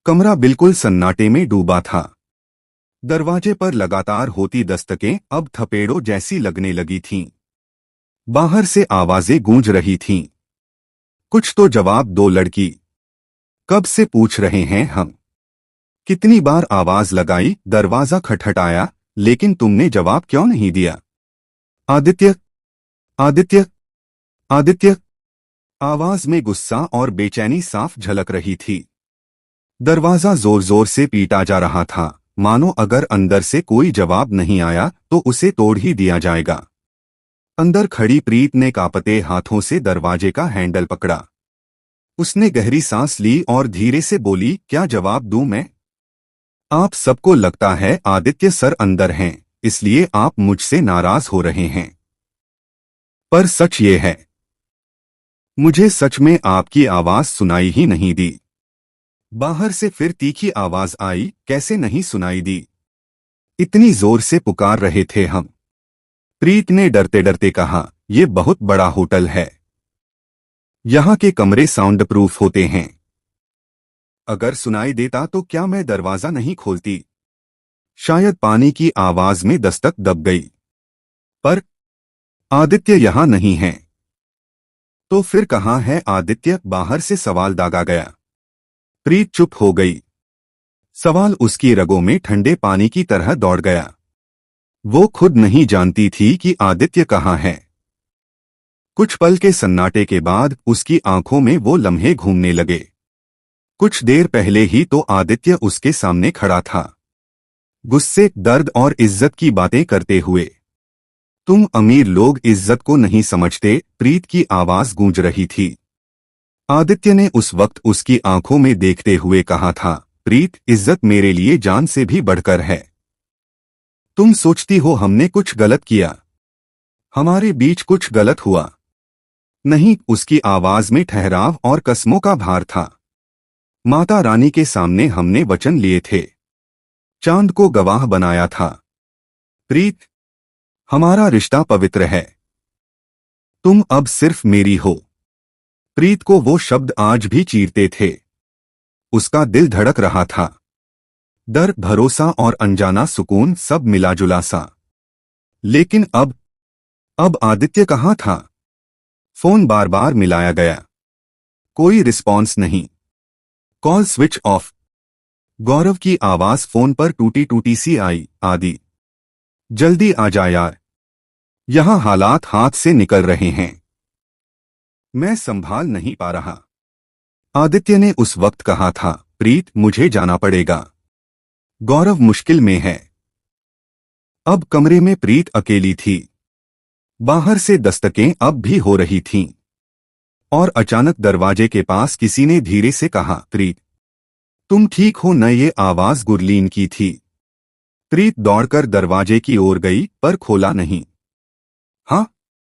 कमरा बिल्कुल सन्नाटे में डूबा था। दरवाजे पर लगातार होती दस्तकें अब थपेड़ों जैसी लगने लगी थीं। बाहर से आवाजें गूंज रही थीं। कुछ तो जवाब दो लड़की। कब से पूछ रहे हैं हम। कितनी बार आवाज लगाई, दरवाजा खटखटाया, लेकिन तुमने जवाब क्यों नहीं दिया। आदित्य, आदित्य, आदित्य। आवाज में गुस्सा और बेचैनी साफ झलक रही थी। दरवाजा जोर जोर से पीटा जा रहा था, मानो अगर अंदर से कोई जवाब नहीं आया तो उसे तोड़ ही दिया जाएगा। अंदर खड़ी प्रीत ने कांपते हाथों से दरवाजे का हैंडल पकड़ा। उसने गहरी सांस ली और धीरे से बोली, क्या जवाब दूं मैं। आप सबको लगता है आदित्य सर अंदर हैं, इसलिए आप मुझसे नाराज हो रहे हैं, पर सच ये है, मुझे सच में आपकी आवाज सुनाई ही नहीं दी। बाहर से फिर तीखी आवाज आई, कैसे नहीं सुनाई दी, इतनी जोर से पुकार रहे थे हम। प्रीत ने डरते डरते कहा, यह बहुत बड़ा होटल है, यहाँ के कमरे साउंड प्रूफ होते हैं। अगर सुनाई देता तो क्या मैं दरवाजा नहीं खोलती। शायद पानी की आवाज में दस्तक दब गई। पर आदित्य यहाँ नहीं है। तो फिर कहाँ है आदित्य, बाहर से सवाल दागा गया। प्रीत चुप हो गई। सवाल उसकी रगों में ठंडे पानी की तरह दौड़ गया। वो खुद नहीं जानती थी कि आदित्य कहाँ है। कुछ पल के सन्नाटे के बाद उसकी आंखों में वो लम्हे घूमने लगे। कुछ देर पहले ही तो आदित्य उसके सामने खड़ा था, गुस्से, दर्द और इज्जत की बातें करते हुए। तुम अमीर लोग इज्जत को नहीं समझते, प्रीत की आवाज गूंज रही थी। आदित्य ने उस वक्त उसकी आंखों में देखते हुए कहा था, प्रीत, इज्जत मेरे लिए जान से भी बढ़कर है। तुम सोचती हो हमने कुछ गलत किया, हमारे बीच कुछ गलत हुआ। नहीं, उसकी आवाज में ठहराव और कसमों का भार था। माता रानी के सामने हमने वचन लिए थे, चांद को गवाह बनाया था। प्रीत, हमारा रिश्ता पवित्र है, तुम अब सिर्फ मेरी हो। प्रीत को वो शब्द आज भी चीरते थे। उसका दिल धड़क रहा था। डर, भरोसा और अनजाना सुकून सब मिला जुला सा। लेकिन अब आदित्य कहाँ था। फोन बार बार मिलाया गया, कोई रिस्पॉन्स नहीं। Call switch off. गौरव की आवाज फोन पर टूटी टूटी सी आई, आदि, जल्दी आ जा यार, यहां हालात हाथ से निकल रहे हैं, मैं संभाल नहीं पा रहा। आदित्य ने उस वक्त कहा था, प्रीत, मुझे जाना पड़ेगा, गौरव मुश्किल में है। अब कमरे में प्रीत अकेली थी। बाहर से दस्तकें अब भी हो रही थीं। और अचानक दरवाजे के पास किसी ने धीरे से कहा, प्रीत, तुम ठीक हो न। ये आवाज गुरलीन की थी। प्रीत दौड़कर दरवाजे की ओर गई, पर खोला नहीं। हाँ,